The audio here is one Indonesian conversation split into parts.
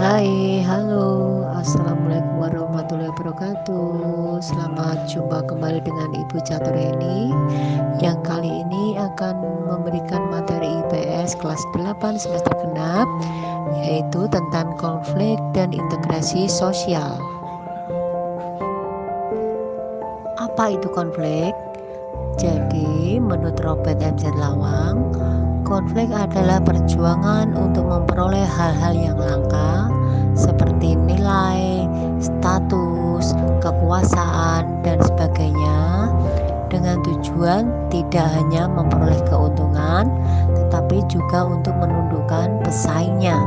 Hai, halo, Assalamualaikum warahmatullahi wabarakatuh. Selamat jumpa kembali dengan Ibu Catureni yang kali ini akan memberikan materi IPS kelas 8 semester genap, yaitu tentang konflik dan integrasi sosial. Apa itu konflik? Jadi, menurut Robert M.Z. Lawang, konflik adalah perjuangan untuk memperoleh hal-hal yang langka seperti nilai, status, kekuasaan, dan sebagainya dengan tujuan tidak hanya memperoleh keuntungan tetapi juga untuk menundukkan pesaingnya.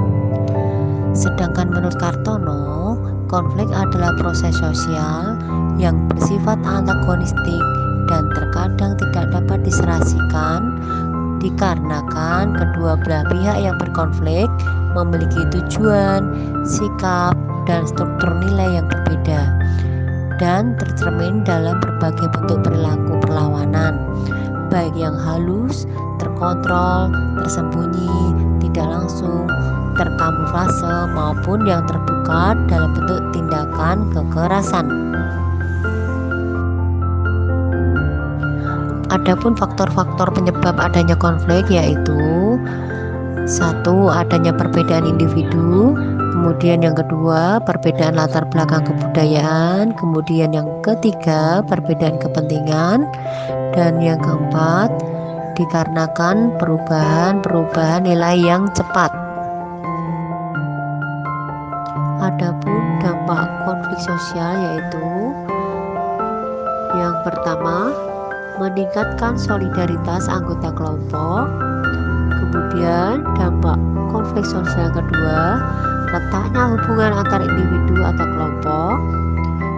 Sedangkan menurut Kartono, konflik adalah proses sosial yang bersifat antagonistik dan terkadang tidak dapat diserasikan dikarenakan kedua belah pihak yang berkonflik memiliki tujuan, sikap, dan struktur nilai yang berbeda dan tercermin dalam berbagai bentuk perilaku perlawanan, baik yang halus, terkontrol, tersembunyi, tidak langsung, terkamuflase maupun yang terbuka dalam bentuk tindakan kekerasan. Adapun faktor-faktor penyebab adanya konflik yaitu satu, adanya perbedaan individu, kemudian yang kedua perbedaan latar belakang kebudayaan, kemudian yang ketiga perbedaan kepentingan, dan yang keempat dikarenakan perubahan nilai yang cepat. Adapun dampak konflik sosial yaitu yang pertama, meningkatkan solidaritas anggota kelompok. Kemudian dampak konflik sosial kedua, retaknya hubungan antar individu atau kelompok.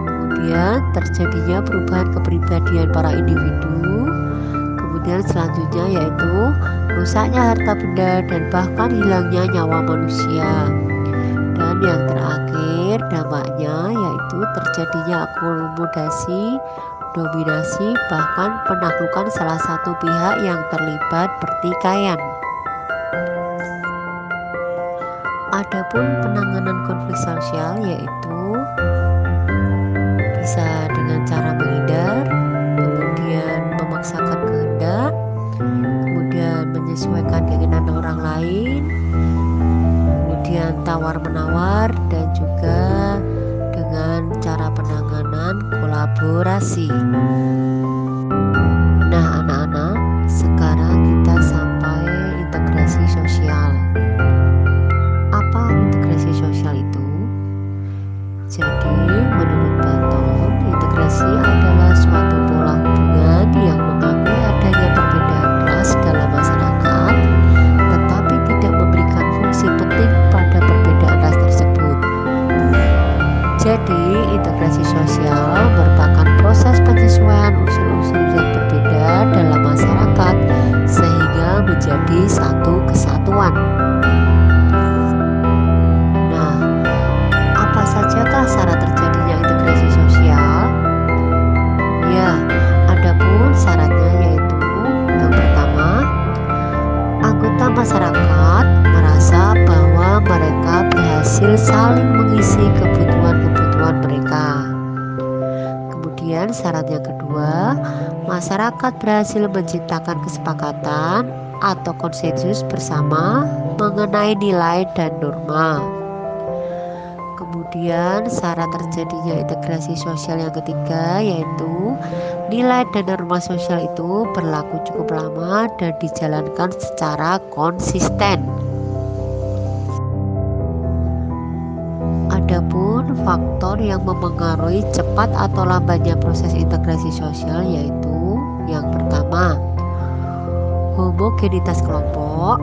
Kemudian terjadinya perubahan kepribadian para individu. Kemudian selanjutnya yaitu rusaknya harta benda dan bahkan hilangnya nyawa manusia. Dan yang terakhir dampaknya yaitu terjadinya akomodasi, dominasi, bahkan penaklukan salah satu pihak yang terlibat pertikaian. Adapun penanganan konflik sosial yaitu bisa dengan cara menghindar, kemudian memaksakan kehendak, kemudian menyesuaikan keinginan orang lain, kemudian tawar-menawar, dan juga dengan cara penanganan kolaborasi. Nah anak-anak, sekarang kita sampai integrasi sosial. Apa integrasi sosial itu? Jadi menurut Platon, integrasi adalah suatu pola hubungan yang mengakui adanya perbedaan ras dalam masyarakat tetapi tidak memberikan fungsi penting pada perbedaan ras tersebut. Jadi, integrasi sosial merupakan proses penyesuaian unsur-unsur yang berbeda dalam masyarakat sehingga menjadi satu kesatuan. Nah, apa sajakah syarat terjadinya integrasi sosial? Ya, adapun syaratnya yaitu yang pertama, anggota masyarakat merasa bahwa mereka berhasil saling mengisi kebutuhan mereka. Kemudian syarat yang kedua, masyarakat berhasil menciptakan kesepakatan atau konsensus bersama mengenai nilai dan norma. Kemudian syarat terjadinya integrasi sosial yang ketiga yaitu nilai dan norma sosial itu berlaku cukup lama dan dijalankan secara konsisten. Adapun faktor yang memengaruhi cepat atau lambatnya proses integrasi sosial yaitu yang pertama, homogenitas kelompok,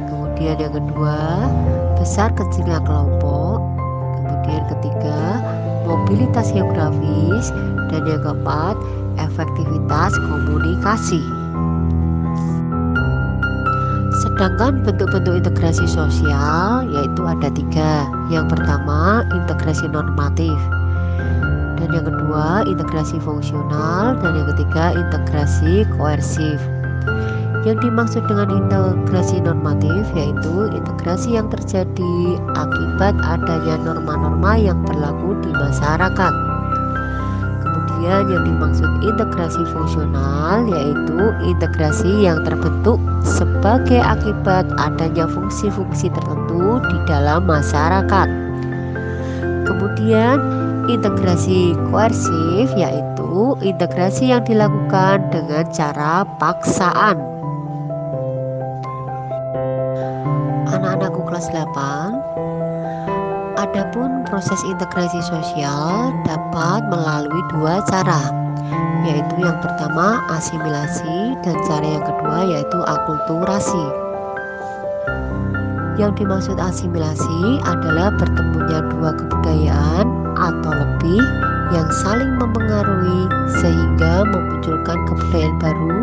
kemudian yang kedua, besar kecilnya kelompok, kemudian ketiga, mobilitas geografis, dan yang keempat, efektivitas komunikasi. Sedangkan bentuk-bentuk integrasi sosial yaitu ada tiga. Yang pertama, integrasi normatif, dan yang kedua, integrasi fungsional, dan yang ketiga, integrasi koersif. Yang dimaksud dengan integrasi normatif yaitu integrasi yang terjadi akibat adanya norma-norma yang berlaku di masyarakat. Kemudian yang dimaksud integrasi fungsional yaitu integrasi yang terbentuk sebagai akibat adanya fungsi-fungsi tertentu di dalam masyarakat. Kemudian integrasi koersif yaitu integrasi yang dilakukan dengan cara paksaan. Anak-anakku kelas 8, adapun proses integrasi sosial dapat melalui dua cara, yaitu yang pertama asimilasi dan cara yang kedua yaitu akulturasi. Yang dimaksud asimilasi adalah bertemunya dua kebudayaan atau lebih yang saling mempengaruhi sehingga memunculkan kebudayaan baru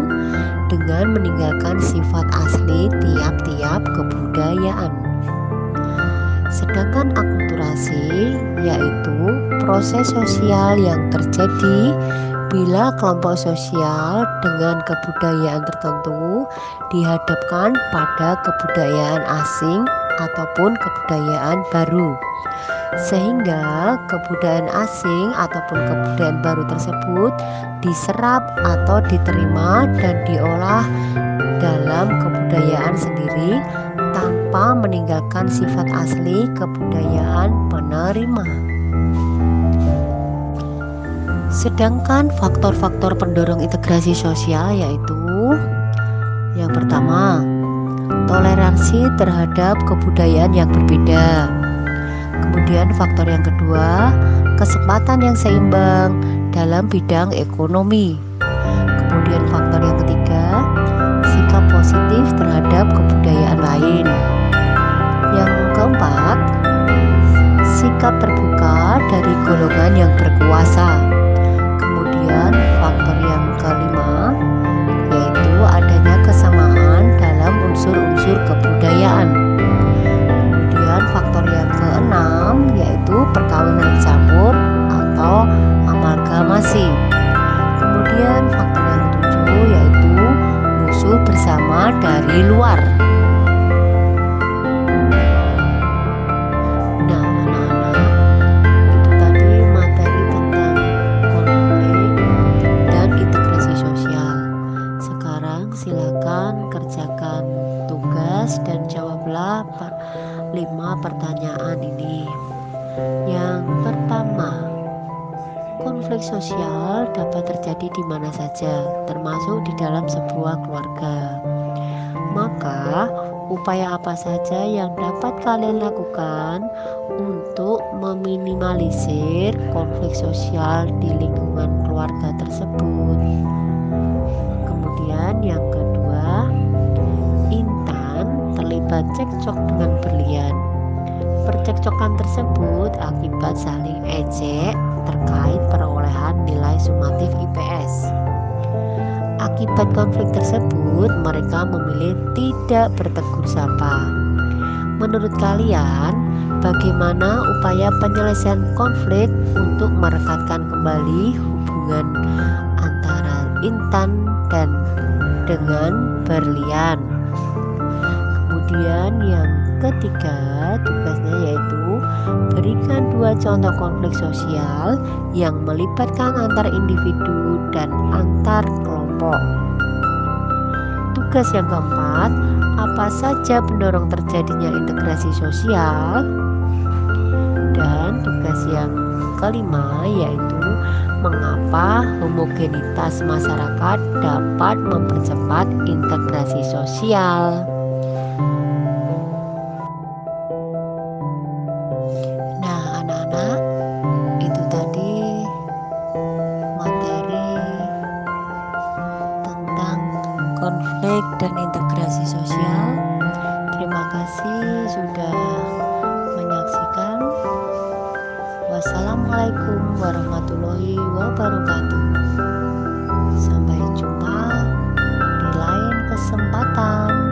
dengan meninggalkan sifat asli tiap-tiap kebudayaan. Sedangkan akulturasi yaitu proses sosial yang terjadi bila kelompok sosial dengan kebudayaan tertentu dihadapkan pada kebudayaan asing ataupun kebudayaan baru, sehingga kebudayaan asing ataupun kebudayaan baru tersebut diserap atau diterima dan diolah dalam kebudayaan sendiri tanpa meninggalkan sifat asli kebudayaan penerima. Sedangkan faktor-faktor pendorong integrasi sosial yaitu yang pertama, toleransi terhadap kebudayaan yang berbeda. Kemudian faktor yang kedua, kesempatan yang seimbang dalam bidang ekonomi. Kemudian faktor yang ketiga, sikap positif terhadap kebudayaan lain. Yang keempat, sikap terbuka dari golongan yang berkuasa. Kemudian faktor yang kelima yaitu adanya kesamaan dalam unsur-unsur kebudayaan. Kemudian faktor yang keenam yaitu perkawinan campur atau amalgamasi. Kemudian faktor yang ketujuh yaitu musuh bersama dari luar. Nah, anak-anak, itu tadi materi tentang konflik dan integrasi sosial. Sekarang silakan kerjakan tugas dan jawablah 5 pertanyaan ini. Yang pertama, konflik sosial dapat terjadi di mana saja, termasuk di dalam sebuah keluarga. Maka, upaya apa saja yang dapat kalian lakukan untuk meminimalisir konflik sosial di lingkungan keluarga tersebut? Kemudian yang kedua, Intan terlibat cekcok dengan Berlian. Percekcokan tersebut akibat saling ejek terkait perolehan nilai sumatif IPS. Akibat konflik tersebut, mereka memilih tidak bertegur sapa. Menurut kalian, bagaimana upaya penyelesaian konflik untuk merekatkan kembali hubungan antara Intan dan dengan Berlian? Kemudian yang ketiga, tugasnya yaitu berikan 2 contoh konflik sosial yang melibatkan antar individu dan antar kelompok. Tugas yang keempat, apa saja pendorong terjadinya integrasi sosial? Dan tugas yang kelima yaitu mengapa homogenitas masyarakat dapat mempercepat integrasi sosial. Nah, anak-anak, itu tadi materi tentang konflik dan integrasi sosial. Terima kasih sudah menyaksikan. Wassalamualaikum warahmatullahi wabarakatuh. Sampai jumpa di lain kesempatan.